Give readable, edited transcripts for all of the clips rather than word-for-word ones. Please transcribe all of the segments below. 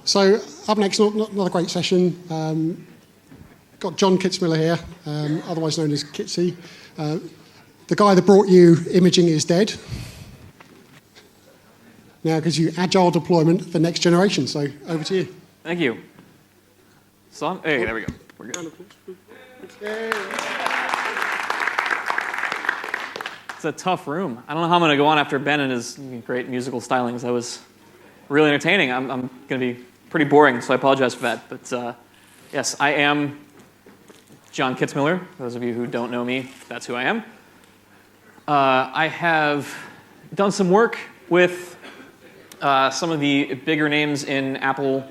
So up next, another great session. Got John Kitzmiller here, otherwise known as Kitsy. The guy that brought you imaging is dead. Now gives you Agile Deployment for next generation. So over to you. Thank you. So, hey, there we go. We're good. It's a tough room. I don't know how I'm going to go on after Ben and his great musical stylings. That was really entertaining. I'm going to be pretty boring, so I apologize for that. But yes, I am John Kitzmiller. For those of you who don't know me, that's who I am. I have done some work with some of the bigger names in Apple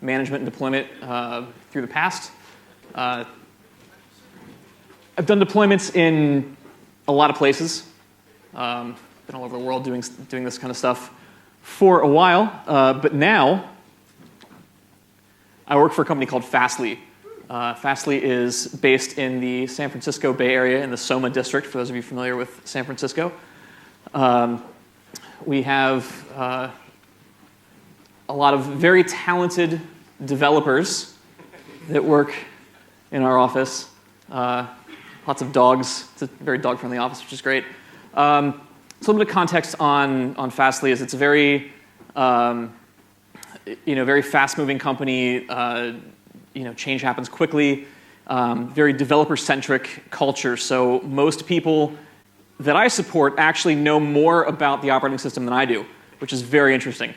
management and deployment through the past. I've done deployments in a lot of places. Been all over the world doing this kind of stuff for a while, but now I work for a company called Fastly. Fastly is based in the San Francisco Bay Area in the Soma district, for those of you familiar with San Francisco. We have a lot of very talented developers that work in our office. Lots of dogs. It's a very dog-friendly office, which is great. So a little bit of context on Fastly is it's a very very fast-moving company. Change happens quickly. Very developer-centric culture. So most people that I support actually know more about the operating system than I do, which is very interesting.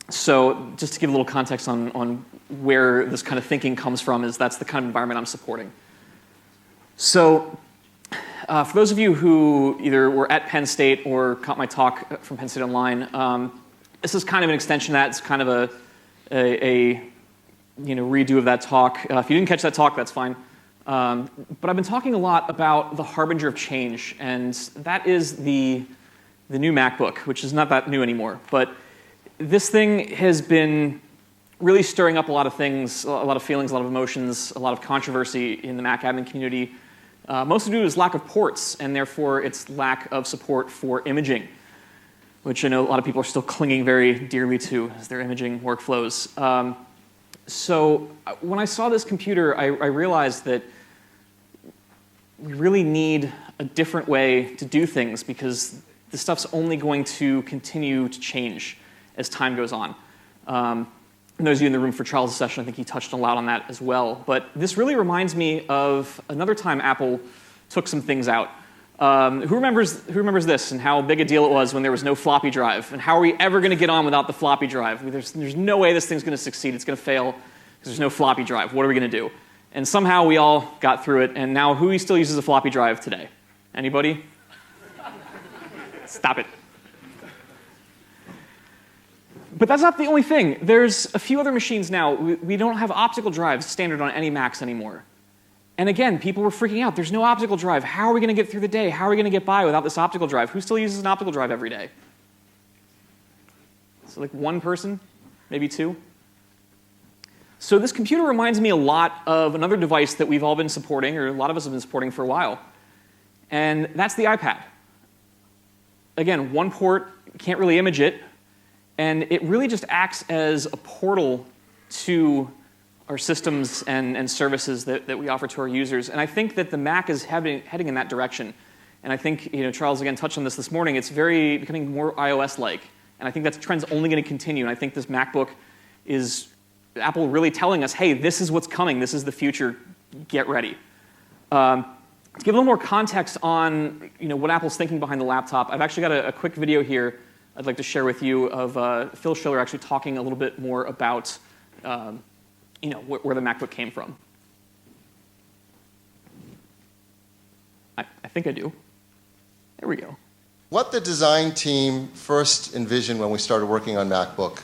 So just to give a little context on where this kind of thinking comes from, is that's the kind of environment I'm supporting. So for those of you who either were at Penn State or caught my talk from Penn State Online, this is kind of an extension of that. It's kind of a redo of that talk. If you didn't catch that talk, that's fine. But I've been talking a lot about the harbinger of change, and that is the new MacBook, which is not that new anymore. But this thing has been really stirring up a lot of things, a lot of feelings, a lot of emotions, a lot of controversy in the MacAdmin community. Most to do with lack of ports, and therefore its lack of support for imaging, which I know a lot of people are still clinging very dearly to as their imaging workflows. So when I saw this computer, I realized that we really need a different way to do things, because this stuff's only going to continue to change as time goes on. And those of you in the room for Charles' session, I think he touched a lot on that as well. But this really reminds me of another time Apple took some things out. Who remembers this and how big a deal it was when there was no floppy drive? And how are we ever going to get on without the floppy drive? There's no way this thing's going to succeed. It's going to fail because there's no floppy drive. What are we going to do? And somehow we all got through it. And now who still uses a floppy drive today? Anybody? Stop it. But that's not the only thing. There's a few other machines now. We don't have optical drives standard on any Macs anymore. And again, people were freaking out. There's no optical drive. How are we going to get through the day? How are we going to get by without this optical drive? Who still uses an optical drive every day? So like one person, maybe two. So this computer reminds me a lot of another device that we've all been supporting, or a lot of us have been supporting for a while. And that's the iPad. Again, one port, can't really image it. And it really just acts as a portal to our systems and services that we offer to our users. And I think that the Mac is heading in that direction. And I think Charles again touched on this morning. It's becoming more iOS-like. And I think that trend's only going to continue. And I think this MacBook is Apple really telling us, hey, this is what's coming. This is the future. Get ready. To give a little more context on what Apple's thinking behind the laptop, I've actually got a quick video here I'd like to share with you of Phil Schiller actually talking a little bit more about where the MacBook came from. I think I do. There we go. What the design team first envisioned when we started working on MacBook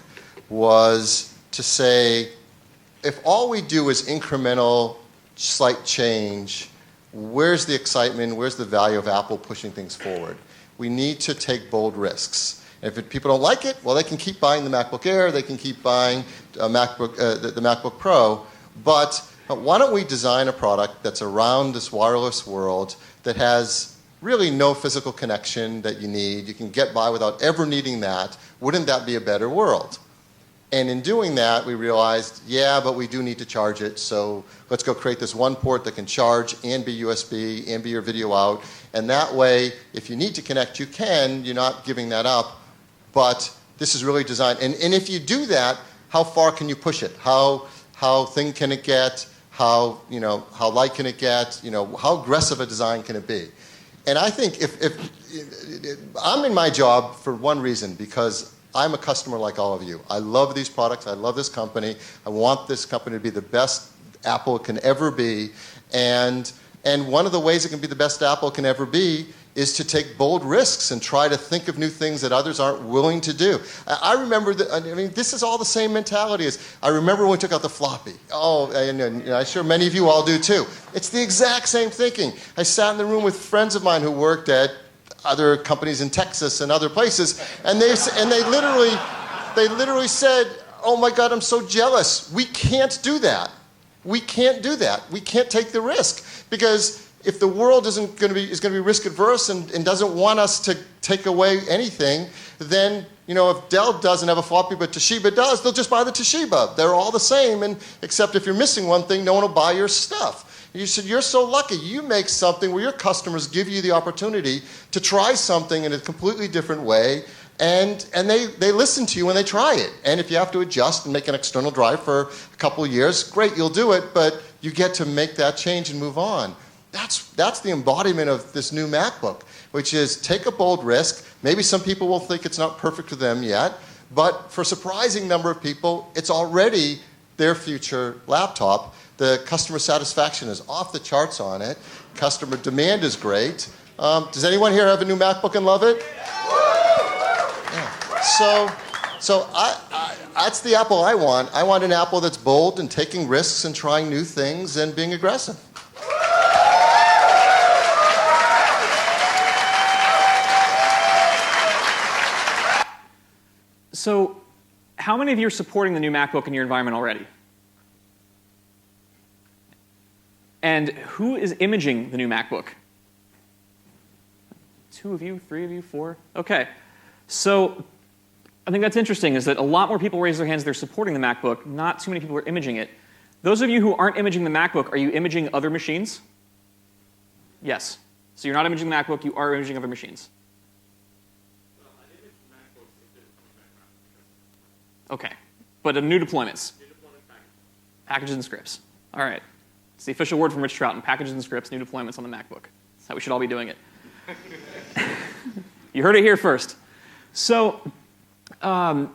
was to say, if all we do is incremental, slight change, where's the excitement, where's the value of Apple pushing things forward? We need to take bold risks. If people don't like it, well, they can keep buying the MacBook Air, they can keep buying the MacBook Pro, but why don't we design a product that's around this wireless world that has really no physical connection that you need. You can get by without ever needing that. Wouldn't that be a better world? And in doing that, we realized, yeah, but we do need to charge it. So let's go create this one port that can charge and be USB and be your video out. And that way, if you need to connect, you can. You're not giving that up. But this is really designed. And if you do that, how far can you push it? How thin can it get? How light can it get? How aggressive a design can it be? And I think if I'm in my job for one reason, because I'm a customer like all of you. I love these products. I love this company. I want this company to be the best Apple can ever be. And one of the ways it can be the best Apple can ever be is to take bold risks and try to think of new things that others aren't willing to do. I remember this is all the same mentality as I remember when we took out the floppy. Oh, and I'm sure many of you all do too. It's the exact same thinking. I sat in the room with friends of mine who worked at other companies in Texas and other places, and they literally said, "Oh my God, I'm so jealous. We can't do that. We can't do that. We can't take the risk because if the world is going to be risk adverse and doesn't want us to take away anything, then if Dell doesn't have a floppy but Toshiba does, they'll just buy the Toshiba. They're all the same, and except if you're missing one thing, no one will buy your stuff." You said, you're so lucky. You make something where your customers give you the opportunity to try something in a completely different way, and they listen to you when they try it. And if you have to adjust and make an external drive for a couple of years, great, you'll do it, but you get to make that change and move on. That's the embodiment of this new MacBook, which is take a bold risk. Maybe some people will think it's not perfect for them yet, but for a surprising number of people, it's already their future laptop. The customer satisfaction is off the charts on it. Customer demand is great. Does anyone here have a new MacBook and love it? Yeah. So that's the Apple I want. I want an Apple that's bold and taking risks and trying new things and being aggressive. So how many of you are supporting the new MacBook in your environment already? And who is imaging the new MacBook? 2 of you, 3 of you, 4? Okay. So I think that's interesting, is that a lot more people raise their hands they're supporting the MacBook, not too many people are imaging it. Those of you who aren't imaging the MacBook, are you imaging other machines? Yes. So you're not imaging the MacBook, you are imaging other machines. Okay. But new deployments. Packages and scripts. All right. It's the official word from Rich Troughton, packages and scripts, new deployments on the MacBook. That's how we should all be doing it. You heard it here first. So, Adam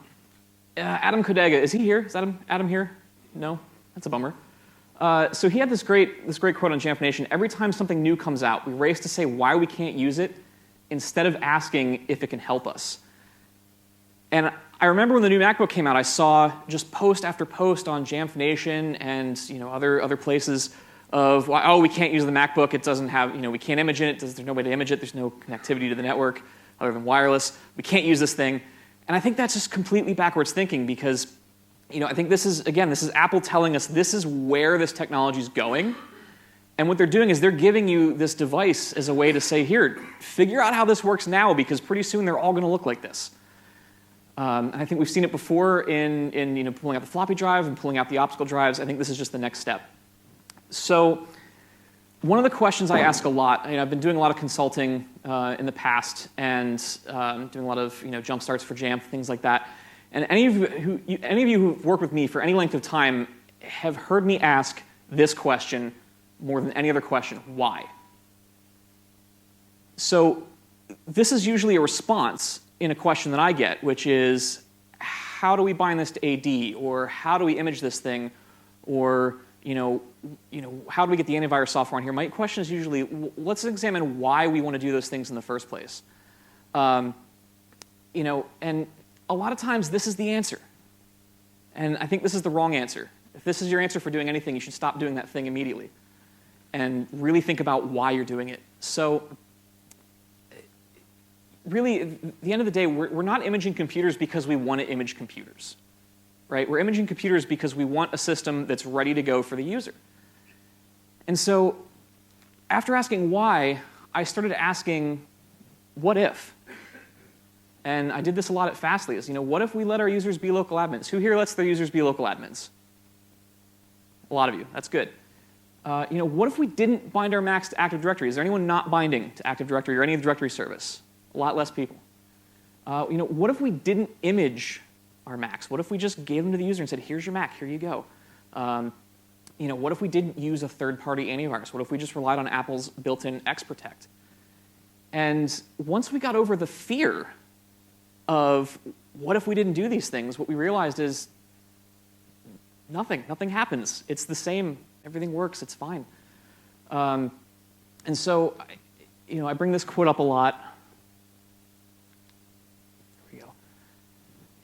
Kodega, is he here? Is Adam here? No? That's a bummer. So he had this great quote on Jamf Nation. Every time something new comes out, we race to say why we can't use it instead of asking if it can help us. And I remember when the new MacBook came out, I saw just post after post on Jamf Nation and other places of, oh, we can't use the MacBook. It doesn't have, we can't image it. There's no way to image it. There's no connectivity to the network other than wireless. We can't use this thing. And I think that's just completely backwards thinking because, I think this is Apple telling us this is where this technology is going. And what they're doing is they're giving you this device as a way to say, here, figure out how this works now because pretty soon they're all going to look like this. And I think we've seen it before in pulling out the floppy drive and pulling out the optical drives. I think this is just the next step. So one of the questions I ask a lot, I've been doing a lot of consulting in the past and doing a lot of jump starts for Jamf, things like that. And any of you who've worked with me for any length of time have heard me ask this question more than any other question: why? So this is usually a response in a question that I get, which is, how do we bind this to AD, or how do we image this thing, or how do we get the antivirus software on here? My question is usually, let's examine why we want to do those things in the first place. And a lot of times this is the answer, and I think this is the wrong answer. If this is your answer for doing anything, you should stop doing that thing immediately, and really think about why you're doing it. So really, at the end of the day, we're not imaging computers because we want to image computers, right? We're imaging computers because we want a system that's ready to go for the user. And so after asking why, I started asking, what if? and I did this a lot at Fastly, is, what if we let our users be local admins? Who here lets their users be local admins? A lot of you. That's good. What if we didn't bind our Macs to Active Directory? Is there anyone not binding to Active Directory or any of the directory service? A lot less people. What if we didn't image our Macs? What if we just gave them to the user and said, here's your Mac, here you go? What if we didn't use a third-party antivirus? What if we just relied on Apple's built-in Xprotect? And once we got over the fear of what if we didn't do these things, what we realized is nothing happens. It's the same. Everything works. It's fine. And so, I bring this quote up a lot. Here we go.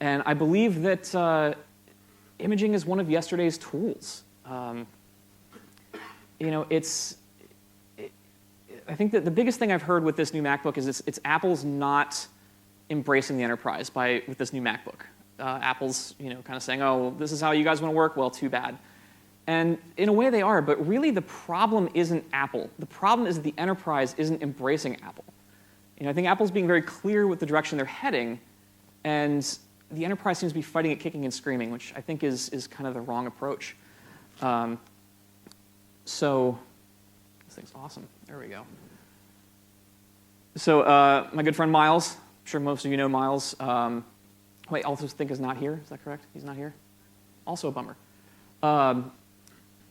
And I believe that imaging is one of yesterday's tools. I think that the biggest thing I've heard with this new MacBook is it's Apple's not embracing the enterprise with this new MacBook. Apple's kind of saying, oh, well, this is how you guys want to work? Well, too bad. And in a way they are, but really the problem isn't Apple. The problem is that the enterprise isn't embracing Apple. I think Apple's being very clear with the direction they're heading, and the enterprise seems to be fighting it kicking and screaming, which I think is kind of the wrong approach. So this thing's awesome. There we go. So my good friend Miles, I'm sure most of you know Miles. Wait, also think is not here. Is that correct? He's not here? Also a bummer.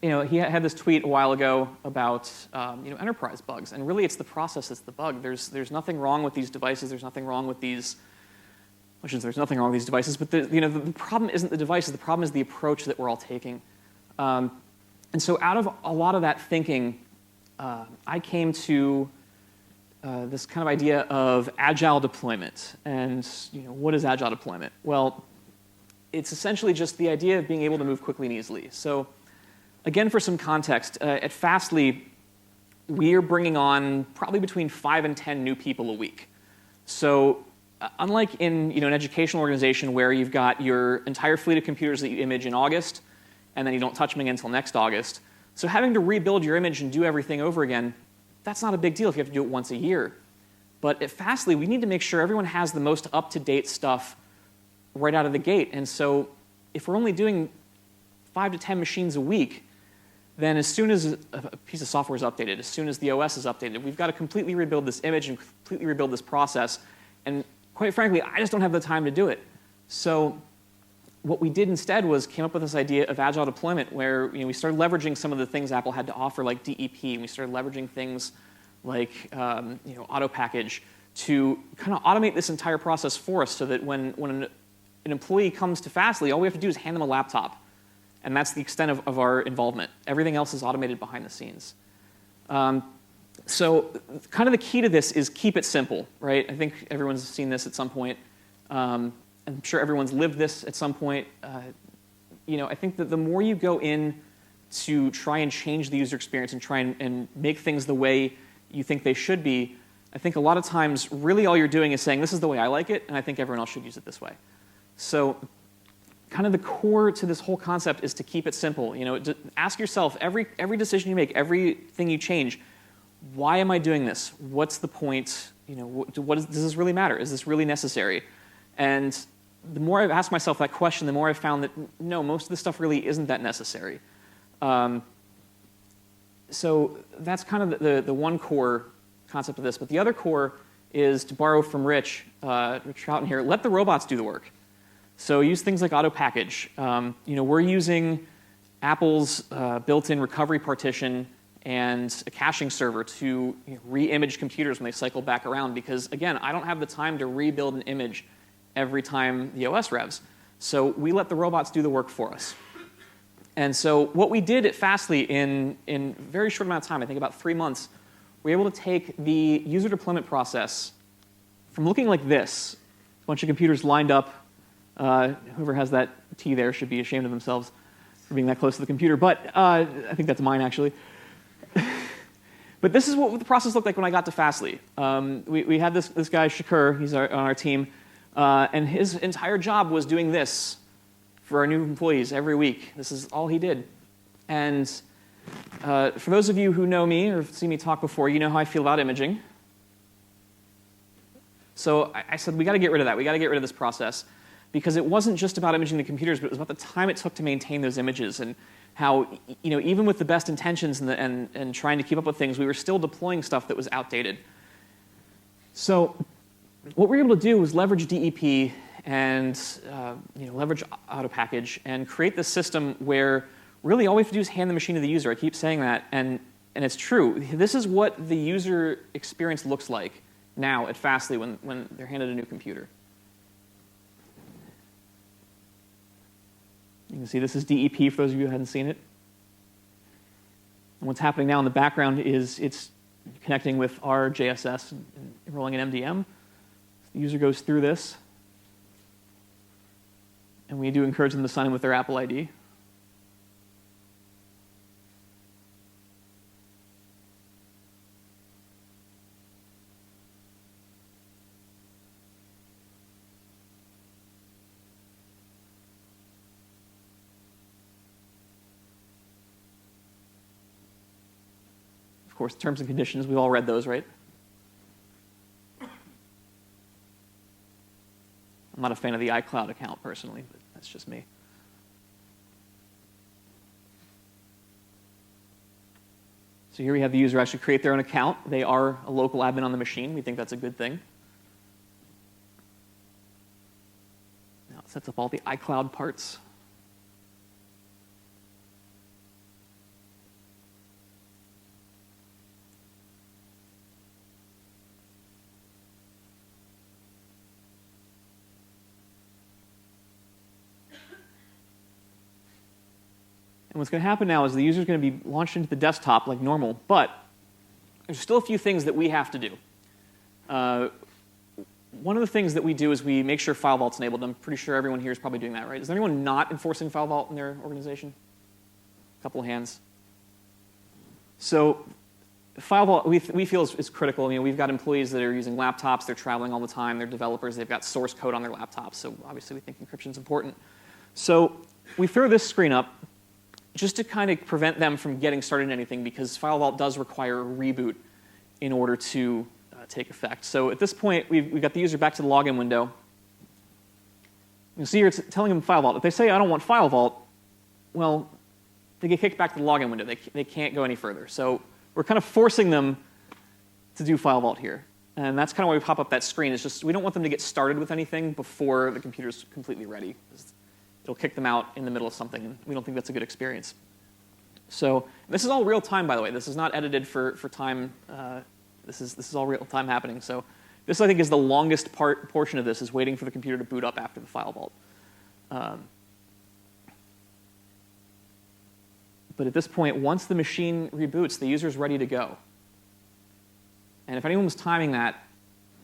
He had this tweet a while ago about enterprise bugs, and really it's the process that's the bug. There's nothing wrong with these devices. There's nothing wrong with these. There's nothing wrong with these devices, but the problem isn't the devices. The problem is the approach that we're all taking. And so out of a lot of that thinking, I came to this kind of idea of agile deployment. And what is agile deployment? Well, it's essentially just the idea of being able to move quickly and easily. So again, for some context, at Fastly, we are bringing on probably between 5 and 10 new people a week. So unlike in an educational organization where you've got your entire fleet of computers that you image in August, and then you don't touch them again until next August, so having to rebuild your image and do everything over again, that's not a big deal if you have to do it once a year. But at Fastly, we need to make sure everyone has the most up-to-date stuff right out of the gate. And so if we're only doing 5 to 10 machines a week, then as soon as a piece of software is updated, as soon as the OS is updated, we've got to completely rebuild this image and completely rebuild this process. And quite frankly, I just don't have the time to do it. So what we did instead was came up with this idea of agile deployment, where we started leveraging some of the things Apple had to offer, like DEP, and we started leveraging things like auto package to kind of automate this entire process for us, so that when an employee comes to Fastly, all we have to do is hand them a laptop, and that's the extent of our involvement. Everything else is automated behind the scenes. So kind of the key to this is keep it simple, right? I think everyone's seen this at some point. I'm sure everyone's lived this at some point. I think that the more you go in to try and change the user experience and try and make things the way you think they should be, I think a lot of times really all you're doing is saying, this is the way I like it, and I think everyone else should use it this way. So kind of the core to this whole concept is to keep it simple. Ask yourself, every decision you make, everything you change, why am I doing this? What's the point? Does this really matter? Is this really necessary? And the more I've asked myself that question, the more I've found that, no, most of this stuff really isn't that necessary. So that's kind of the one core concept of this. But the other core is, to borrow from Rich Troughton here, let the robots do the work. So use things like auto package. We're using Apple's built-in recovery partition and a caching server to re-image computers when they cycle back around, because, again, I don't have the time to rebuild an image every time the OS revs. So we let the robots do the work for us. And so what we did at Fastly in a very short amount of time, I think about 3 months, we were able to take the user deployment process from looking like this, a bunch of computers lined up. Whoever has that T there should be ashamed of themselves for being that close to the computer. But I think that's mine, actually. But this is what the process looked like when I got to Fastly. We had this guy, Shakur, he's on our team, and his entire job was doing this for our new employees every week. This is all he did. And for those of you who know me or have seen me talk before, you know how I feel about imaging. So I said, we got to get rid of that. We got to get rid of this process, because it wasn't just about imaging the computers, but it was about the time it took to maintain those images, and how, even with the best intentions and trying to keep up with things, we were still deploying stuff that was outdated. So what we were able to do was leverage DEP and leverage AutoPackage and create this system where really all we have to do is hand the machine to the user. I keep saying that, and it's true. This is what the user experience looks like now at Fastly when they're handed a new computer. You can see this is DEP for those of you who hadn't seen it. And what's happening now in the background is it's connecting with our JSS and enrolling in MDM. The user goes through this, and we do encourage them to sign in with their Apple ID. Of course, terms and conditions, we've all read those, right? I'm not a fan of the iCloud account personally, but that's just me. So here we have the user actually create their own account. They are a local admin on the machine. We think that's a good thing. Now it sets up all the iCloud parts. And what's going to happen now is the user is going to be launched into the desktop like normal, but there's still a few things that we have to do. One of the things that we do is we make sure Filevault's enabled. I'm pretty sure everyone here is probably doing that, right? Is there anyone not enforcing Filevault in their organization? A couple of hands. So Filevault, we feel is critical. We've got employees that are using laptops. They're traveling all the time. They're developers. They've got source code on their laptops. So obviously we think encryption is important. So we throw this screen up just to kind of prevent them from getting started in anything, because Filevault does require a reboot in order to take effect. So at this point, we've got the user back to the login window. You see here it's telling them Filevault. If they say, I don't want Filevault, well, they get kicked back to the login window. They can't go any further. So we're kind of forcing them to do Filevault here. And that's kind of why we pop up that screen. It's just we don't want them to get started with anything before the computer's completely ready. It'll kick them out in the middle of something, and we don't think that's a good experience. So this is all real time, by the way. This is not edited for time. This is all real time happening. So this, I think, is the longest portion of this, is waiting for the computer to boot up after the Filevault. But at this point, once the machine reboots, the user's ready to go. And if anyone was timing that,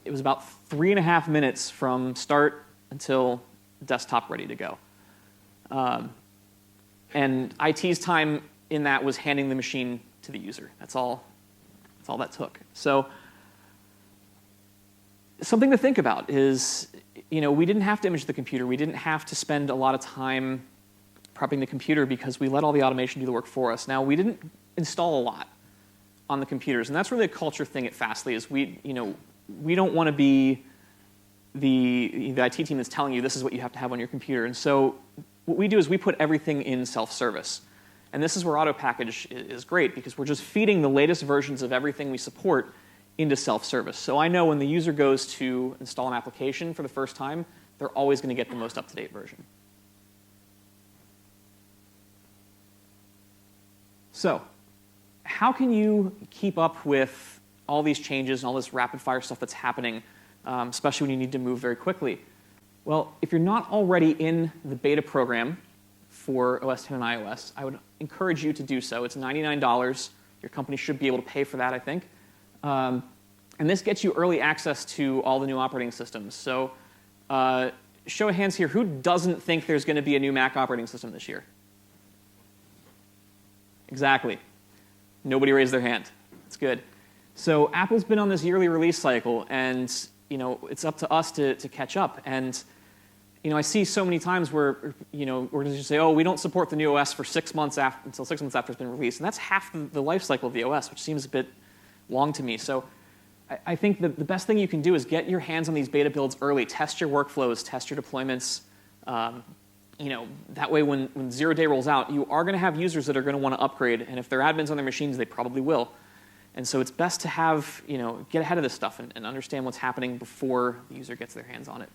it was about 3.5 minutes from start until desktop ready to go. And IT's time in that was handing the machine to the user. That's all that took. So something to think about is, we didn't have to image the computer. We didn't have to spend a lot of time prepping the computer because we let all the automation do the work for us. Now, we didn't install a lot on the computers, and that's really a culture thing at Fastly, is we don't want to be the IT team that's telling you this is what you have to have on your computer. And so what we do is we put everything in self-service. And this is where AutoPackage is great, because we're just feeding the latest versions of everything we support into self-service. So I know when the user goes to install an application for the first time, they're always going to get the most up-to-date version. So how can you keep up with all these changes and all this rapid-fire stuff that's happening, especially when you need to move very quickly? Well, if you're not already in the beta program for OS 10 and iOS, I would encourage you to do so. It's $99. Your company should be able to pay for that, I think. And this gets you early access to all the new operating systems. So show of hands here, who doesn't think there's going to be a new Mac operating system this year? Exactly. Nobody raised their hand. That's good. So Apple's been on this yearly release cycle, and it's up to us to catch up. And I see so many times where organizations say, "Oh, we don't support the new OS for 6 months until 6 months after it's been released," and that's half the life cycle of the OS, which seems a bit long to me. So I think the best thing you can do is get your hands on these beta builds early. Test your workflows, test your deployments. That way when 0 day rolls out, you are going to have users that are going to want to upgrade. And if they're admins on their machines, they probably will. And so it's best to have, get ahead of this stuff and understand what's happening before the user gets their hands on it.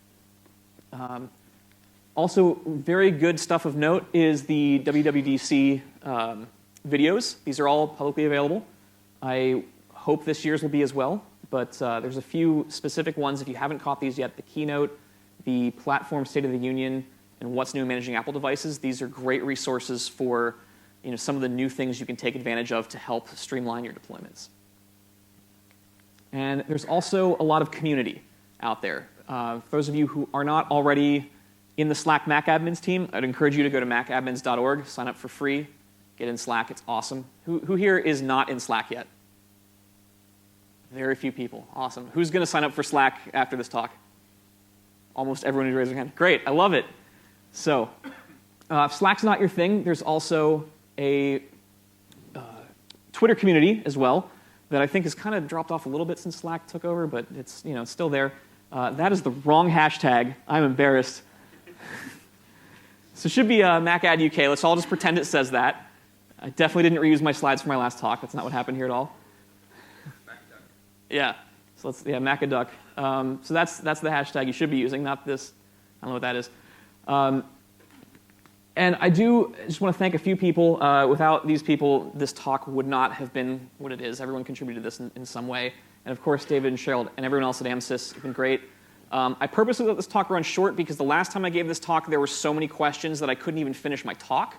Also, very good stuff of note is the WWDC videos. These are all publicly available. I hope this year's will be as well, but there's a few specific ones. If you haven't caught these yet, the keynote, the platform State of the Union, and what's new in managing Apple devices. These are great resources for some of the new things you can take advantage of to help streamline your deployments. And there's also a lot of community out there. For those of you who are not already in the Slack MacAdmins team, I'd encourage you to go to macadmins.org, sign up for free, get in Slack. It's awesome. Who here is not in Slack yet? Very few people. Awesome. Who's going to sign up for Slack after this talk? Almost everyone who raised their hand. Great. I love it. So if Slack's not your thing, there's also a Twitter community as well that I think has kind of dropped off a little bit since Slack took over, but it's it's still there. That is the wrong hashtag. I'm embarrassed. So it should be MacAdUK. Let's all just pretend it says that. I definitely didn't reuse my slides for my last talk. That's not what happened here at all. Yeah. So MacAduck. So that's the hashtag you should be using, not this. I don't know what that is. And I do just want to thank a few people. Without these people, this talk would not have been what it is. Everyone contributed to this in some way. And of course, David and Cheryl and everyone else at AMSYS have been great. I purposely let this talk run short because the last time I gave this talk, there were so many questions that I couldn't even finish my talk.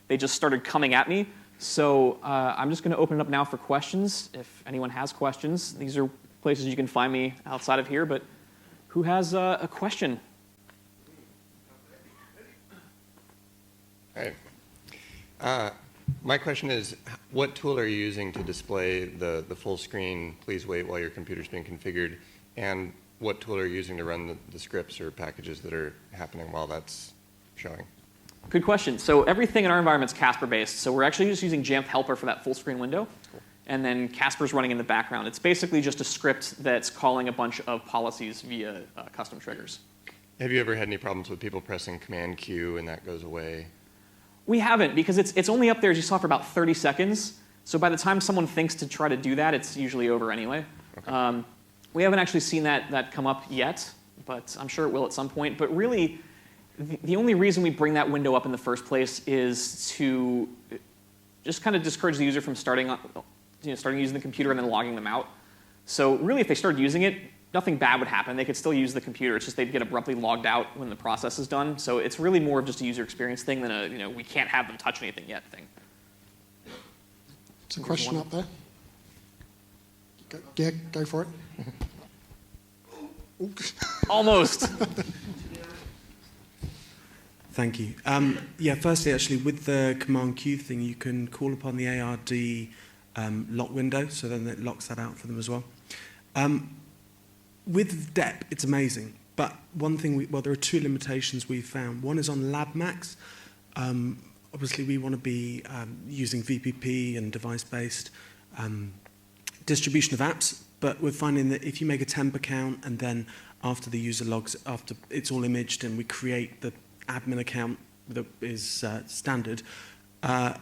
They just started coming at me. So I'm just going to open it up now for questions. If anyone has questions, these are places you can find me outside of here. But who has a question? Hi. My question is, what tool are you using to display the full screen, please wait while your computer's being configured, and what tool are you using to run the scripts or packages that are happening while that's showing? Good question. So everything in our environment is Casper-based. So we're actually just using Jamf Helper for that full screen window. Cool. And then Casper's running in the background. It's basically just a script that's calling a bunch of policies via custom triggers. Have you ever had any problems with people pressing Command Q and that goes away? We haven't, because it's only up there, as you saw, for about 30 seconds. So by the time someone thinks to try to do that, it's usually over anyway. Okay. We haven't actually seen that come up yet, but I'm sure it will at some point. But really, the only reason we bring that window up in the first place is to just kind of discourage the user from starting using the computer and then logging them out. So really, if they started using it, nothing bad would happen. They could still use the computer. It's just they'd get abruptly logged out when the process is done. So it's really more of just a user experience thing than a we can't have them touch anything yet thing. There's a question up there. Go for it. Almost. Thank you. Firstly, actually, with the Command Q thing, you can call upon the ARD lock window, so then it locks that out for them as well. With DEP, it's amazing. But one thing, there are two limitations we've found. One is on LabMax. Obviously, we want to be using VPP and device-based distribution of apps, but we're finding that if you make a temp account and then after the user logs, after it's all imaged and we create the admin account that is standard, the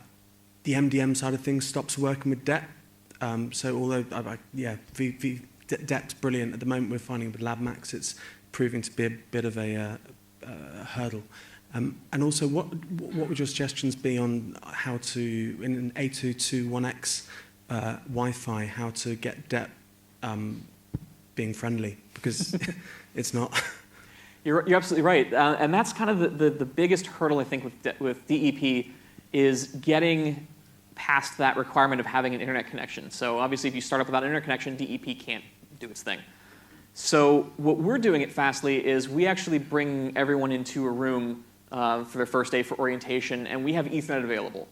MDM side of things stops working with DEP. So although, DEP's brilliant. At the moment, we're finding with LabMax, it's proving to be a bit of a hurdle. And also, what would your suggestions be on how to, in an 802.1x Wi-Fi, how to get DEP being friendly? Because it's not. You're absolutely right. And that's kind of the biggest hurdle, I think, with DEP is getting past that requirement of having an internet connection. So obviously, if you start up without an internet connection, DEP can't do its thing. So what we're doing at Fastly is we actually bring everyone into a room for their first day for orientation, and we have Ethernet available.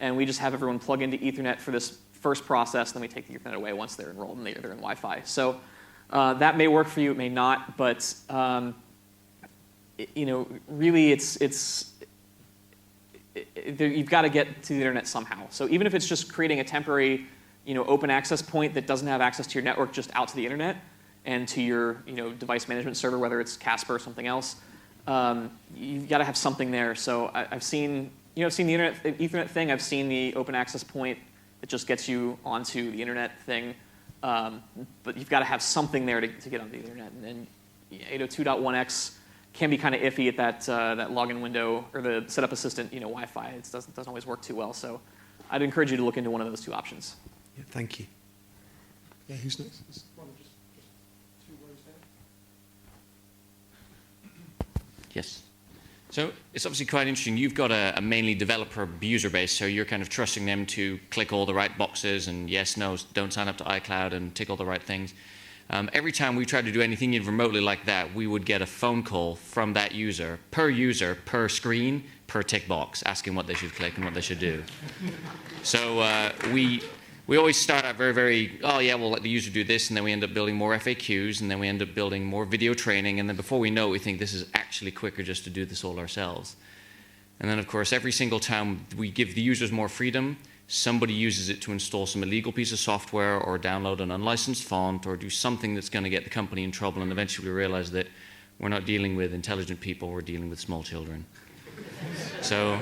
And we just have everyone plug into Ethernet for this first process, then we take the Ethernet away once they're enrolled and they're in Wi-Fi. So that may work for you, it may not, but really you've got to get to the internet somehow. So even if it's just creating a temporary open access point that doesn't have access to your network, just out to the internet and to your device management server, whether it's Casper or something else. You've got to have something there. So I've seen the Ethernet thing. I've seen the open access point that just gets you onto the internet thing. But you've got to have something there to get onto the internet. And 802.1x can be kind of iffy at that login window or the setup assistant Wi-Fi. It doesn't always work too well. So I'd encourage you to look into one of those two options. Yeah, thank you. Yeah, who's next? Just 2 rows down. Yes. So it's obviously quite interesting. You've got a mainly developer user base, so you're kind of trusting them to click all the right boxes and yes, no, don't sign up to iCloud and tick all the right things. Every time we tried to do anything even remotely like that, we would get a phone call from that user, per screen, per tick box, asking what they should click and what they should do. So we always start out very, very, oh yeah, we'll let the user do this, and then we end up building more FAQs, and then we end up building more video training, and then before we know it, we think this is actually quicker just to do this all ourselves. And then, of course, every single time we give the users more freedom, somebody uses it to install some illegal piece of software or download an unlicensed font or do something that's going to get the company in trouble, and eventually we realize that we're not dealing with intelligent people, we're dealing with small children. So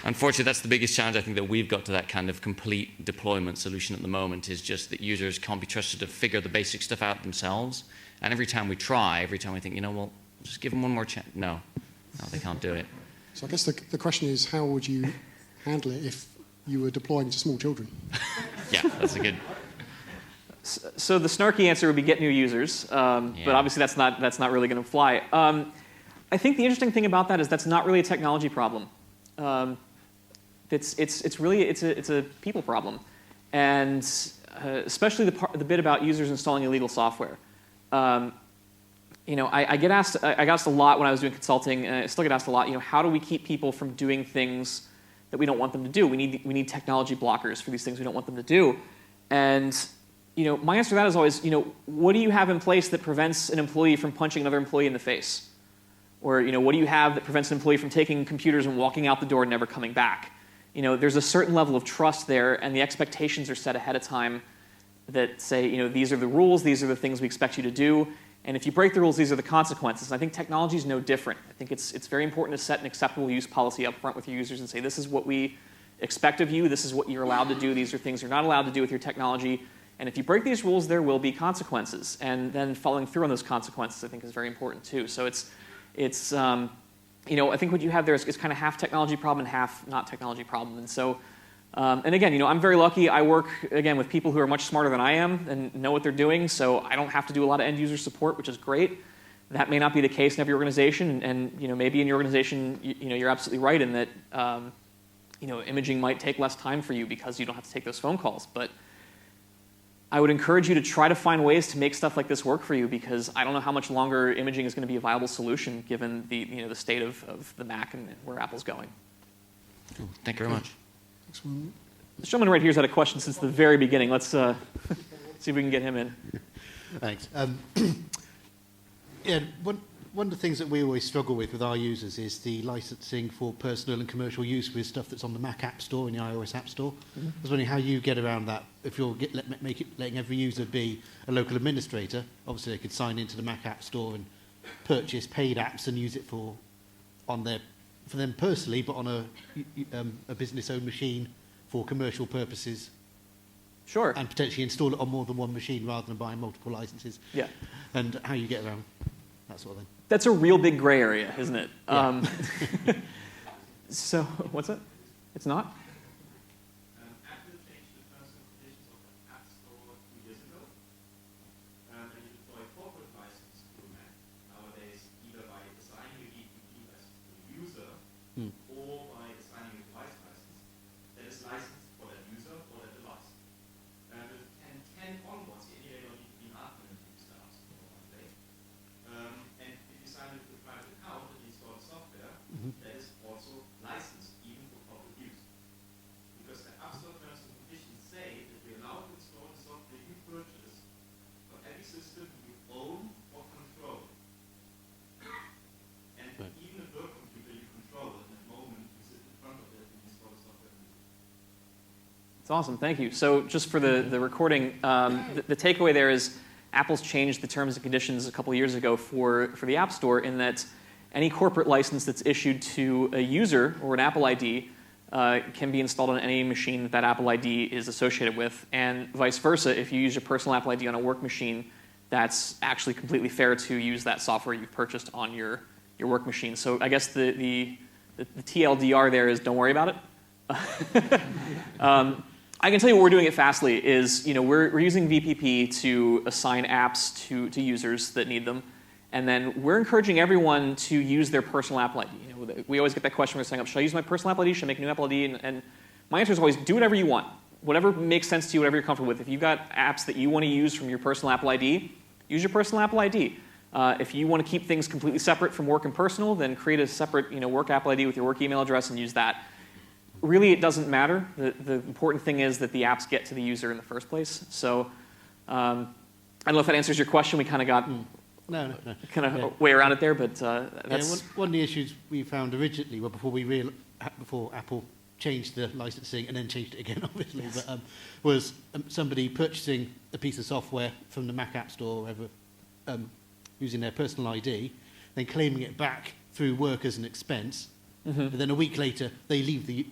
unfortunately, that's the biggest challenge I think that we've got to that kind of complete deployment solution at the moment, is just that users can't be trusted to figure the basic stuff out themselves. And every time we try, every time we think, well, just give them one more chance. No, they can't do it. So I guess the question is, how would you handle it if you were deploying to small children? Yeah, that's a good. So the snarky answer would be get new users, but obviously that's not really going to fly. I think the interesting thing about that is that's not really a technology problem. It's really a people problem, and especially the bit about users installing illegal software. I got asked a lot when I was doing consulting, and I still get asked a lot. How do we keep people from doing things that we don't want them to do? We need technology blockers for these things we don't want them to do. And my answer to that is always, what do you have in place that prevents an employee from punching another employee in the face? Or what do you have that prevents an employee from taking computers and walking out the door and never coming back? There's a certain level of trust there, and the expectations are set ahead of time that say, these are the rules, these are the things we expect you to do. And if you break the rules, these are the consequences. And I think technology is no different. I think it's very important to set an acceptable use policy up front with your users and say, this is what we expect of you, this is what you're allowed to do, these are things you're not allowed to do with your technology. And if you break these rules, there will be consequences. And then following through on those consequences, I think, is very important too. So I think what you have there is kind of half technology problem and half not technology problem. And so, and again, I'm very lucky. I work, again, with people who are much smarter than I am and know what they're doing, so I don't have to do a lot of end-user support, which is great. That may not be the case in every organization, and maybe in your organization, you're absolutely right in that, imaging might take less time for you because you don't have to take those phone calls. But I would encourage you to try to find ways to make stuff like this work for you, because I don't know how much longer imaging is going to be a viable solution given the state of the Mac and where Apple's going. Cool. Thank you very much. This gentleman right here has had a question since the very beginning. Let's see if we can get him in. Thanks. One of the things that we always struggle with our users is the licensing for personal and commercial use with stuff that's on the Mac App Store and the iOS App Store. Mm-hmm. I was wondering how you get around that. If you're letting every user be a local administrator, obviously they could sign into the Mac App Store and purchase paid apps and use it for them personally, but on a business-owned machine for commercial purposes. Sure. And potentially install it on more than one machine rather than buying multiple licenses. Yeah. And how you get around that sort of thing. That's a real big gray area, isn't it? Yeah. So, what's it? It's not? Apple changed the terms and conditions of the App Store 2 years ago, and you deploy corporate license to Mac nowadays, either by assigning a VPP license to the user or by assigning a device license that is licensed for that user or that device. With 10 onwards, you anyway don't need to be an admin and use the App Store one day. And if you sign with a private account and install the software, that is also licensed even for corporate use. That's awesome. Thank you. So just for the recording, the takeaway there is Apple's changed the terms and conditions a couple of years ago for the App Store in that any corporate license that's issued to a user or an Apple ID can be installed on any machine that Apple ID is associated with, and vice versa. If you use your personal Apple ID on a work machine, that's actually completely fair to use that software you've purchased on your work machine. So I guess the TLDR there is don't worry about it. I can tell you what we're doing at Fastly is we're using VPP to assign apps to users that need them. And then we're encouraging everyone to use their personal Apple ID. We always get that question when we're setting up, should I use my personal Apple ID? Should I make a new Apple ID? And my answer is always, do whatever you want. Whatever makes sense to you, whatever you're comfortable with. If you've got apps that you want to use from your personal Apple ID, use your personal Apple ID. If you want to keep things completely separate from work and personal, then create a separate work Apple ID with your work email address and use that. Really, it doesn't matter. The important thing is that the apps get to the user in the first place. So I don't know if that answers your question. We kind of got... No. Kind of way around it there, but that's... One of the issues we found originally, before Apple changed the licensing and then changed it again, obviously, yes. but was somebody purchasing a piece of software from the Mac App Store or wherever, using their personal ID, then claiming it back through work as an expense. Mm-hmm. But then a week later, they leave the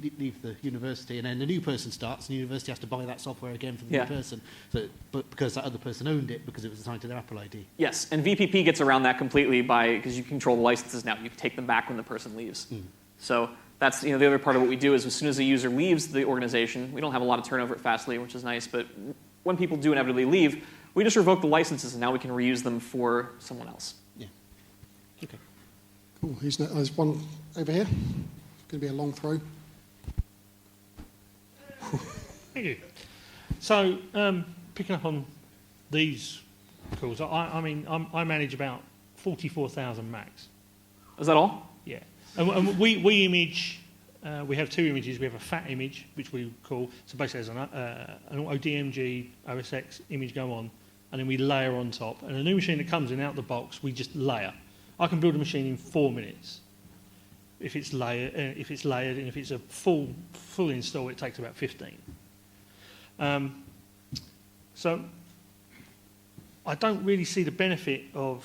university, and then the new person starts, and the university has to buy that software again from the new person. But because that other person owned it, because it was assigned to their Apple ID. Yes, and VPP gets around that completely because you control the licenses now. You can take them back when the person leaves. Mm. So that's the other part of what we do is as soon as a user leaves the organization, we don't have a lot of turnover at Fastly, which is nice. But when people do inevitably leave, we just revoke the licenses, and now we can reuse them for someone else. Yeah. Okay. Cool. There's one over here. It's going to be a long throw. Thank you. So, picking up on these calls, I manage about 44,000 Macs. Is that all? Yeah. And we image, we have two images. We have a fat image, which we call, so basically there's an auto DMG OS X image go on, and then we layer on top. And a new machine that comes in out the box, we just layer. I can build a machine in 4 minutes. If it's layered, and if it's a full install, it takes about 15. So I don't really see the benefit of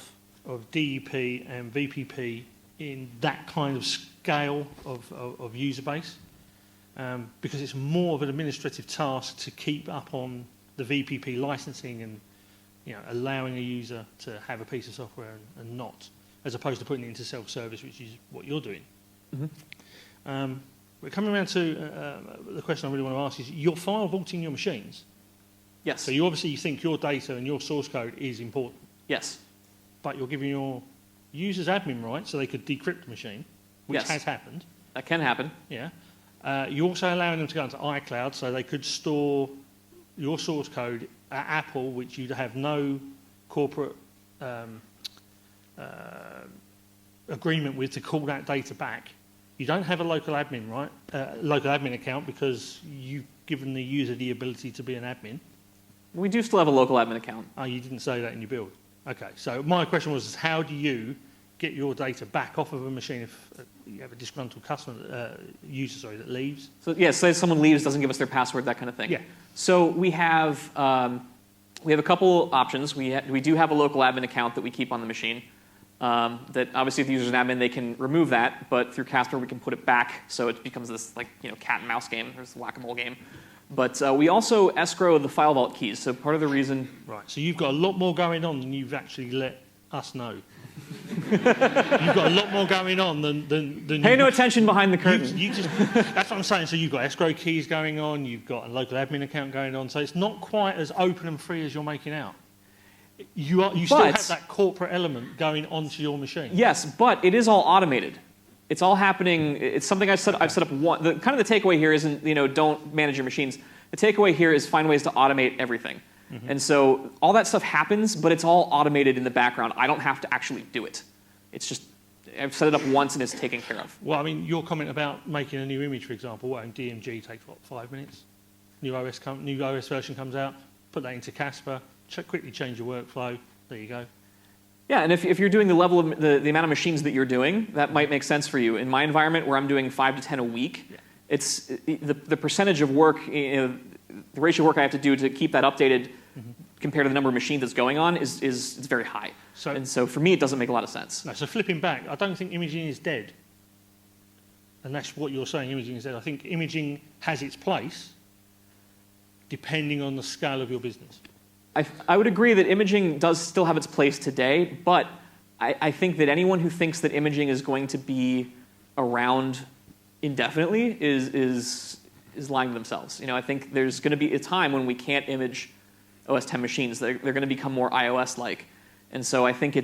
DEP and VPP in that kind of scale of user base, because it's more of an administrative task to keep up on the VPP licensing and allowing a user to have a piece of software and not, as opposed to putting it into self-service, which is what you're doing. Mm-hmm. We're coming around to the question I really want to ask is, you're file vaulting your machines. Yes. So you obviously think your data and your source code is important. Yes. But you're giving your users admin rights so they could decrypt the machine, which has happened. That can happen. Yeah. You're also allowing them to go into iCloud so they could store your source code at Apple, which you'd have no corporate agreement with to call that data back. You don't have a local admin, right? Local admin account because you've given the user the ability to be an admin. We do still have a local admin account. Oh, you didn't say that in your build. Okay, so my question was, how do you get your data back off of a machine if you have a disgruntled customer user that leaves? So yeah, say someone leaves, doesn't give us their password, that kind of thing. Yeah. So we have a couple options. We do have a local admin account that we keep on the machine. That obviously if the user's an admin, they can remove that, but through Casper we can put it back, so it becomes this cat and mouse game, or this whack-a-mole game. But we also escrow the Filevault keys, so part of the reason... Right, so you've got a lot more going on than you've actually let us know. You've got a lot more going on than Pay no attention behind the curtain. That's what I'm saying, so you've got escrow keys going on, you've got a local admin account going on, so it's not quite as open and free as you're making out. You still have that corporate element going onto your machine. Yes, but it is all automated. It's all happening. It's something I've set up. The takeaway here isn't don't manage your machines. The takeaway here is find ways to automate everything. Mm-hmm. And so all that stuff happens, but it's all automated in the background. I don't have to actually do it. It's just I've set it up once and it's taken care of. Well, I mean, your comment about making a new image, for example, and DMG takes 5 minutes. New OS version comes out. Put that into Casper. Quickly change your workflow. There you go. Yeah, and if you're doing the level of the amount of machines that you're doing, that might make sense for you. In my environment, where I'm doing 5 to 10 a week, it's the percentage of work. the ratio of work I have to do to keep that updated compared to the number of machines that's going on is very high. And so for me, it doesn't make a lot of sense. No, so flipping back, I don't think imaging is dead. And that's what you're saying, imaging is dead. I think imaging has its place depending on the scale of your business. I would agree that imaging does still have its place today, but I think that anyone who thinks that imaging is going to be around indefinitely is lying to themselves. I think there's going to be a time when we can't image OS 10 machines. They're going to become more iOS-like. And so I think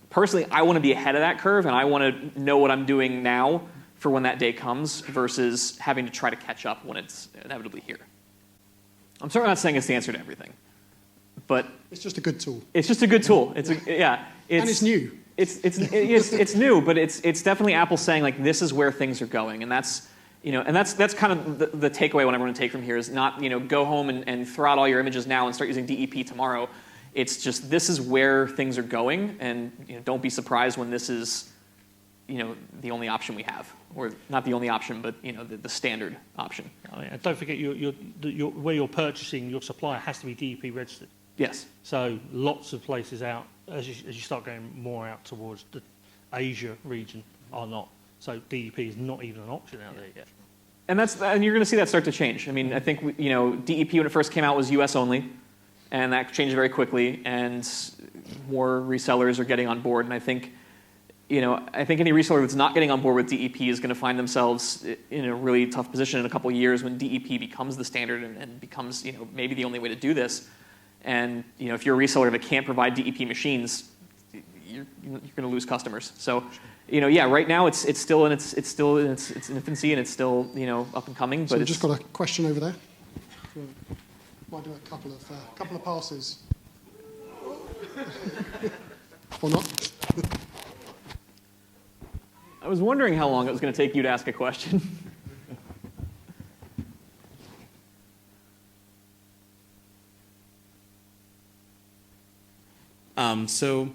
personally, I want to be ahead of that curve, and I want to know what I'm doing now for when that day comes versus having to try to catch up when it's inevitably here. I'm certainly not saying it's the answer to everything, but it's just a good tool. It's just a good tool. And it's new. It's new, but it's definitely Apple saying like this is where things are going, and that's kind of the takeaway what I want to take from here is not go home and throw out all your images now and start using DEP tomorrow. It's just this is where things are going, and don't be surprised when this is the only option we have, or not the only option, but the standard option. And don't forget where you're purchasing, your supplier has to be DEP registered. Yes. So lots of places out as you start going more out towards the Asia region are not. So DEP is not even an option out there yet. And you're going to see that start to change. I mean, I think DEP when it first came out was US only, and that changed very quickly, and more resellers are getting on board. And I think any reseller that's not getting on board with DEP is going to find themselves in a really tough position in a couple of years when DEP becomes the standard and becomes maybe the only way to do this. And if you're a reseller that can't provide DEP machines, you're going to lose customers. So right now it's still in its infancy, and it's still up and coming. So but we've just got a question over there. Might do a couple of passes, or not. I was wondering how long it was going to take you to ask a question. So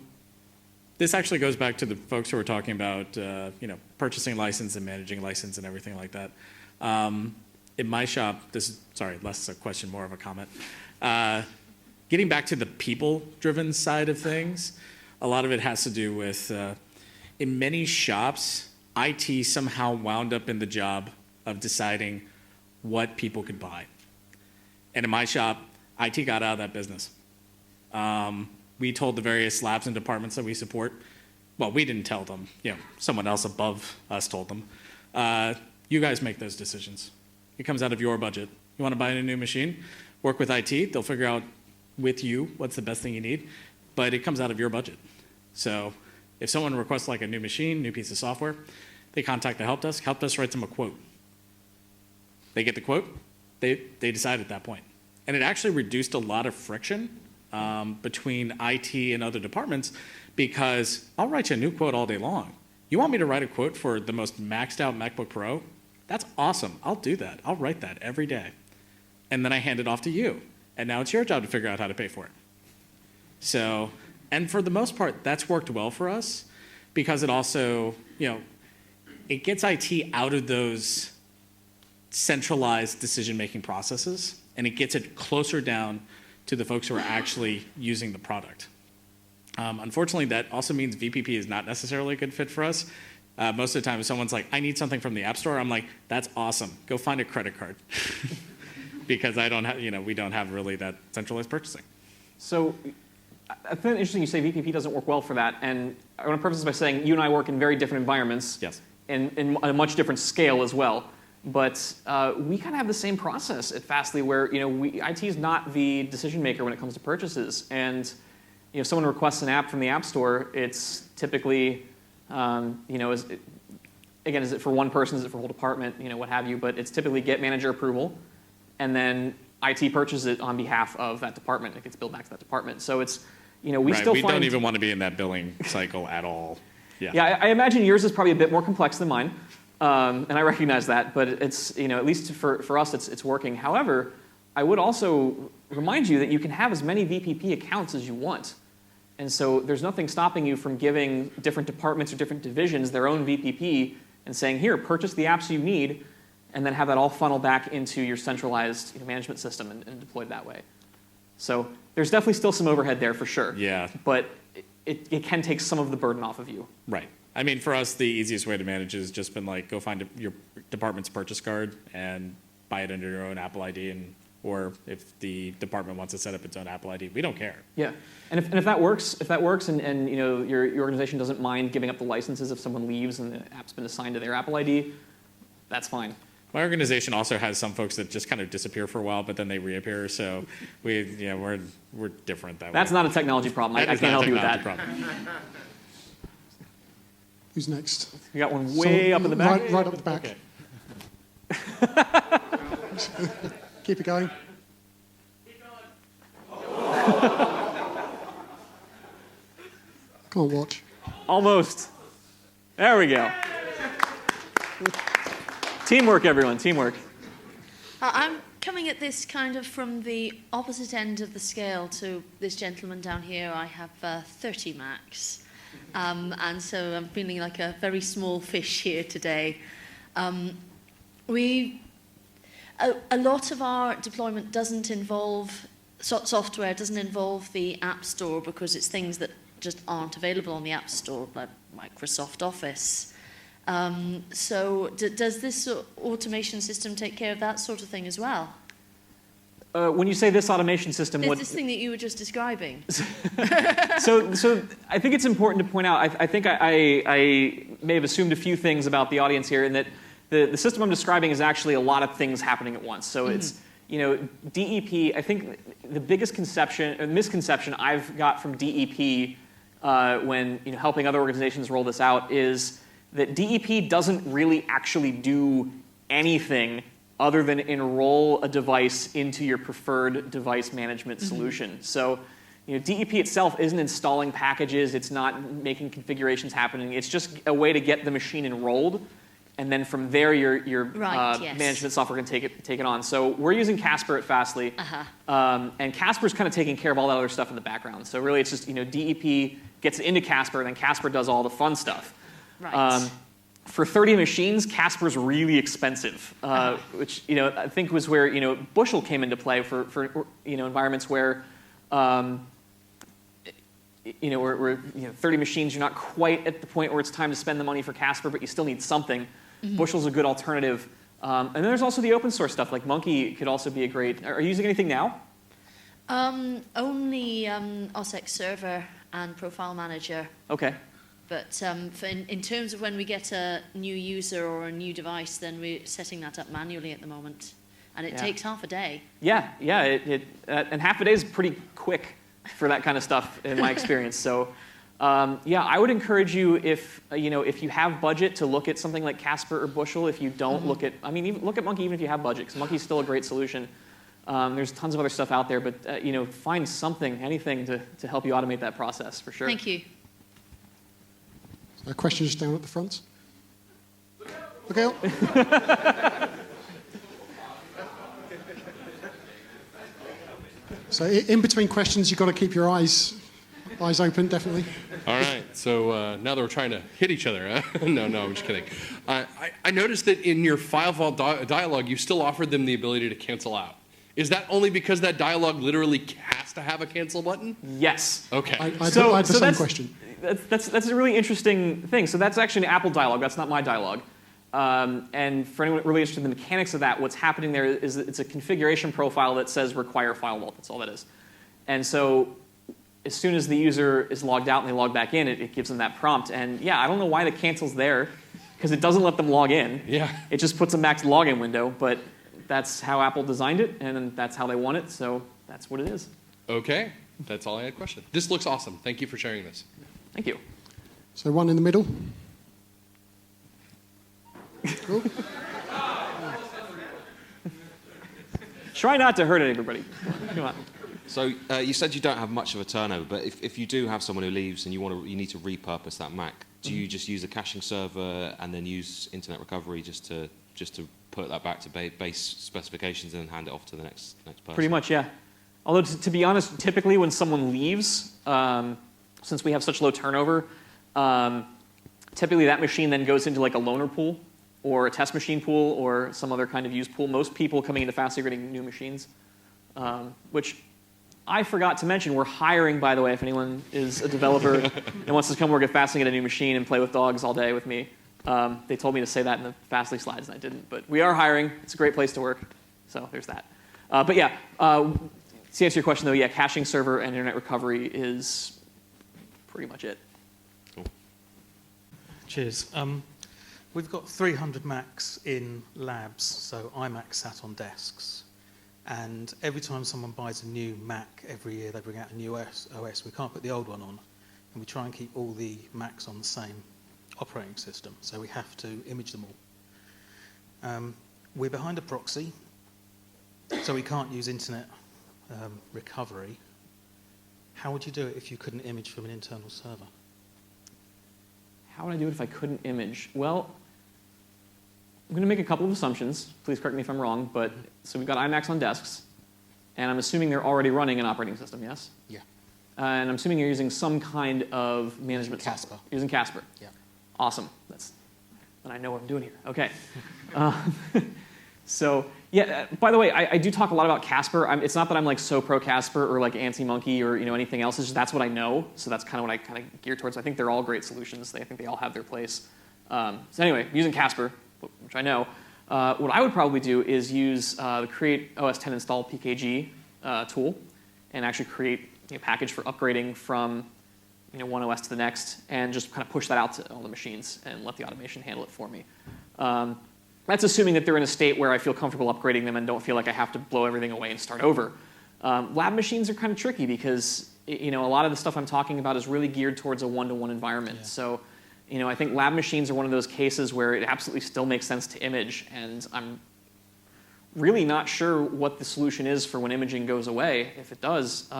this actually goes back to the folks who were talking about purchasing license and managing license and everything like that. In my shop, less a question, more of a comment. Getting back to the people-driven side of things, a lot of it has to do with, in many shops, IT somehow wound up in the job of deciding what people could buy. And in my shop, IT got out of that business. We told the various labs and departments that we support, well, we didn't tell them, someone else above us told them, you guys make those decisions. It comes out of your budget. You want to buy a new machine? Work with IT. They'll figure out with you what's the best thing you need, but it comes out of your budget. So if someone requests like a new machine, new piece of software, they contact the help desk. Help desk writes them a quote. They get the quote. They decide at that point. And it actually reduced a lot of friction between IT and other departments, because I'll write you a new quote all day long. You want me to write a quote for the most maxed out MacBook Pro? That's awesome. I'll do that. I'll write that every day. And then I hand it off to you. And now it's your job to figure out how to pay for it. So, and for the most part, that's worked well for us, because it also, it gets IT out of those centralized decision-making processes, and it gets it closer down to the folks who are actually using the product. Unfortunately, that also means VPP is not necessarily a good fit for us. Most of the time, if someone's like, I need something from the App Store, I'm like, that's awesome. Go find a credit card. Because I don't have, we don't have really that centralized purchasing. So I find it interesting you say VPP doesn't work well for that. And I want to preface this by saying you and I work in very different environments. Yes. And in a much different scale as well. But we kind of have the same process at Fastly where, IT is not the decision maker when it comes to purchases. And if someone requests an app from the App Store, it's typically, is it for one person, is it for a whole department, what have you. But it's typically get manager approval, and then IT purchases it on behalf of that department. It gets billed back to that department. So it's, we don't even want to be in that billing cycle at all. Yeah, I imagine yours is probably a bit more complex than mine. And I recognize that, but it's, at least for us, it's working. However, I would also remind you that you can have as many VPP accounts as you want. And so there's nothing stopping you from giving different departments or different divisions their own VPP and saying, here, purchase the apps you need, and then have that all funnel back into your centralized management system and deployed that way. So there's definitely still some overhead there for sure. Yeah. But it can take some of the burden off of you. Right. I mean, for us, the easiest way to manage has just been like, go find your department's purchase card and buy it under your own Apple ID, or if the department wants to set up its own Apple ID, we don't care. Yeah, and if that works, and your organization doesn't mind giving up the licenses if someone leaves and the app's been assigned to their Apple ID, that's fine. My organization also has some folks that just kind of disappear for a while, but then they reappear. So we're different that way. That's not a technology problem. I can't help you with that. Who's next? You got one way up in the back. Right up at the back. Okay. Keep it going. Can't watch. Almost. There we go. Teamwork, everyone. Teamwork. I'm coming at this kind of from the opposite end of the scale to this gentleman down here. I have 30 Macs. And so I'm feeling like a very small fish here today. A lot of our deployment doesn't involve software, doesn't involve the App Store because it's things that just aren't available on the App Store, like Microsoft Office. So does this automation system take care of that sort of thing as well? When you say this automation system, this thing that you were just describing. So I think it's important to point out, I think I may have assumed a few things about the audience here, in that the system I'm describing is actually a lot of things happening at once. So it's, DEP, I think the biggest misconception I've got from DEP when helping other organizations roll this out is that DEP doesn't really actually do anything other than enroll a device into your preferred device management solution. So, DEP itself isn't installing packages, it's not making configurations happening, it's just a way to get the machine enrolled, and then from there your management software can take it on. So we're using Casper at Fastly, and Casper's kind of taking care of all that other stuff in the background. So really it's just, DEP gets it into Casper, and then Casper does all the fun stuff. Right. For 30 machines, Casper's really expensive, which I think was where Bushel came into play for environments where where 30 machines, you're not quite at the point where it's time to spend the money for Casper, but you still need something. Bushel's a good alternative, and then there's also the open source stuff like Monkey could also be a great. Are you using anything now? Only OSX Server and Profile Manager. Okay. But in terms of when we get a new user or a new device, then we're setting that up manually at the moment. And it takes half a day. Yeah. And half a day is pretty quick for that kind of stuff in my experience. So, I would encourage you if you have budget to look at something like Casper or Bushel. If you don't, look at Monkey even if you have budget, because Monkey's still a great solution. There's tons of other stuff out there, but find something, anything to help you automate that process for sure. Thank you. A question just down at the front. Look out. So in between questions, you've got to keep your eyes open, definitely. All right. So now that we're trying to hit each other, no, I'm just kidding. I noticed that in your Filevault dialog, you still offered them the ability to cancel out. Is that only because that dialog literally has to have a cancel button? Yes. Okay. I had the same question. That's a really interesting thing. So that's actually an Apple dialog. That's not my dialog. And for anyone really interested in the mechanics of that, what's happening there is it's a configuration profile that says require Filevault. That's all that is. And so as soon as the user is logged out and they log back in, it gives them that prompt. And I don't know why the cancel's there, because it doesn't let them log in. Yeah. It just puts a max login window, but that's how Apple designed it, and that's how they want it, so that's what it is. Okay. That's all I had a question. This looks awesome. Thank you for sharing this. Thank you. So one in the middle. Cool. Try not to hurt everybody. Come on. So you said you don't have much of a turnover, but if you do have someone who leaves and you need to repurpose that Mac, do you just use a caching server and then use internet recovery just to put that back to base specifications and then hand it off to the next person? Pretty much, yeah. Although to be honest, typically when someone leaves, since we have such low turnover, typically that machine then goes into like a loaner pool or a test machine pool or some other kind of use pool. Most people coming into Fastly are getting new machines, which I forgot to mention. We're hiring, by the way, if anyone is a developer and wants to come work at Fastly and get a new machine and play with dogs all day with me. They told me to say that in the Fastly slides, and I didn't. But we are hiring. It's a great place to work. So there's that. But yeah, to answer your question, though, yeah, caching server and internet recovery is pretty much it. Cool. Cheers. We've got 300 Macs in labs, so iMacs sat on desks. And every time someone buys a new Mac, every year they bring out a new OS. We can't put the old one on. And we try and keep all the Macs on the same operating system, so we have to image them all. We're behind a proxy, so we can't use internet recovery. How would you do it if you couldn't image from an internal server? How would I do it if I couldn't image? Well, I'm going to make a couple of assumptions. Please correct me if I'm wrong. But so we've got iMacs on desks, and I'm assuming they're already running an operating system, yes? Yeah. And I'm assuming you're using some kind of management Casper. software. Using Casper. Yeah. Awesome. Then I know what I'm doing here. Okay. So yeah. By the way, I do talk a lot about Casper. It's not that I'm like so pro Casper or like anti-monkey or anything else. It's just that's what I know. So that's kind of what I kind of gear towards. I think they're all great solutions. I think they all have their place. So anyway, using Casper, which I know, what I would probably do is use the create OS 10 install PKG tool and actually create a package for upgrading from one OS to the next, and just kind of push that out to all the machines and let the automation handle it for me. That's assuming that they're in a state where I feel comfortable upgrading them and don't feel like I have to blow everything away and start over. Lab machines are kind of tricky because a lot of the stuff I'm talking about is really geared towards a one-to-one environment. Yeah. So I think lab machines are one of those cases where it absolutely still makes sense to image, and I'm really not sure what the solution is for when imaging goes away, if it does.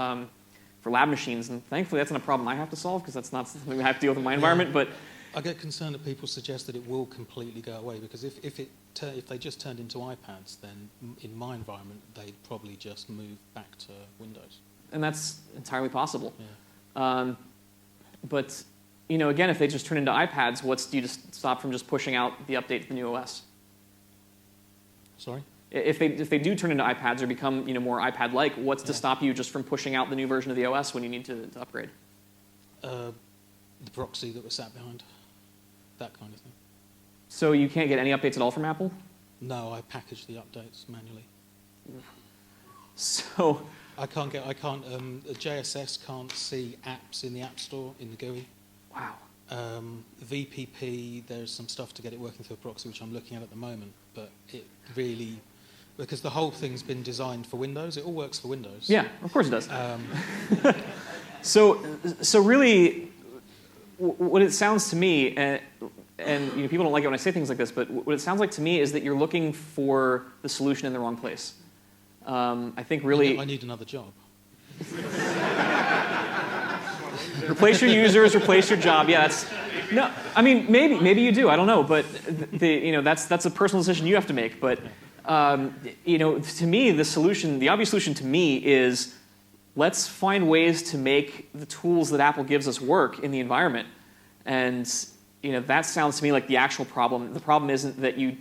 For lab machines, and thankfully that's not a problem I have to solve because that's not something I have to deal with in my environment. But I get concerned that people suggest that it will completely go away because if they just turned into iPads, then in my environment they'd probably just move back to Windows. And that's entirely possible. Yeah. But again, if they just turn into iPads, what's do you just stop from just pushing out the update to the new OS? Sorry? If they do turn into iPads or become more iPad-like, what's to stop you just from pushing out the new version of the OS when you need to upgrade? The proxy that was sat behind, that kind of thing. So you can't get any updates at all from Apple? No, I package the updates manually. So JSS can't see apps in the App Store in the GUI. Wow. VPP, there's some stuff to get it working through a proxy, which I'm looking at the moment, but it really, because the whole thing's been designed for Windows, it all works for Windows. Yeah, of course it does. So really, what it sounds to me, and people don't like it when I say things like this, but what it sounds like to me is that you're looking for the solution in the wrong place. I think really... I need another job. Replace your users, replace your job. Yeah, no. I mean, maybe you do. I don't know, but that's a personal decision you have to make. But to me, the obvious solution to me is let's find ways to make the tools that Apple gives us work in the environment. And that sounds to me like the actual problem. The problem isn't that you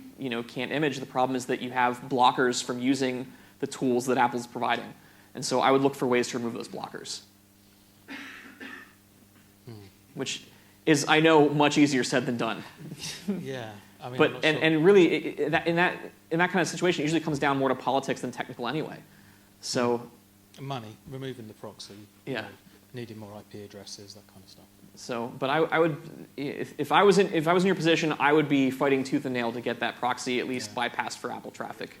can't image. The problem is that you have blockers from using the tools that Apple's providing. And so I would look for ways to remove those blockers. Which is, I know, much easier said than done. Yeah, I mean, but and really, in that kind of situation, it usually comes down more to politics than technical anyway. So money, removing the proxy, yeah, needing more IP addresses, that kind of stuff. So, but I would, if I was in your position, I would be fighting tooth and nail to get that proxy at least bypassed for Apple traffic.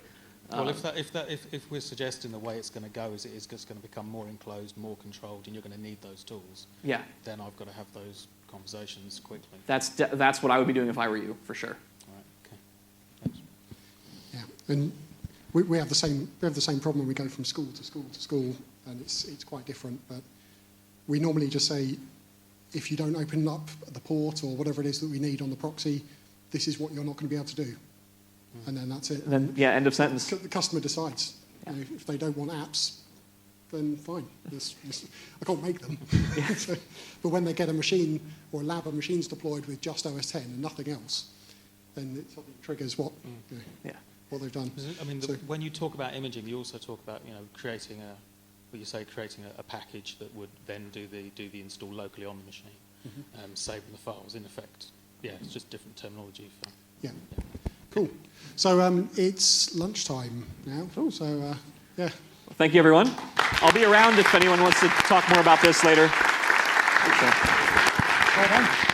Well, if we're suggesting the way it's going to go is it is just going to become more enclosed, more controlled, and you're going to need those tools, yeah, then I've got to have those conversations quickly. That's what I would be doing if I were you, for sure. All right. Okay. Thanks. Yeah, and we have the same problem when we go from school to school to school, and it's quite different. But we normally just say, if you don't open up the port or whatever it is that we need on the proxy, this is what you're not going to be able to do. And then that's it. And then, yeah, end of sentence. The customer decides. Yeah. If they don't want apps, then fine. I can't make them. Yeah. But when they get a machine or a lab of machines deployed with just OS 10 and nothing else, then it sort of triggers what what they've done. I mean, So- when you talk about imaging, you also talk about creating a package that would then do the install locally on the machine, saving the files. In effect, it's just different terminology for. Yeah. Cool. So it's lunchtime now. So yeah. Thank you, everyone. I'll be around if anyone wants to talk more about this later. Well done.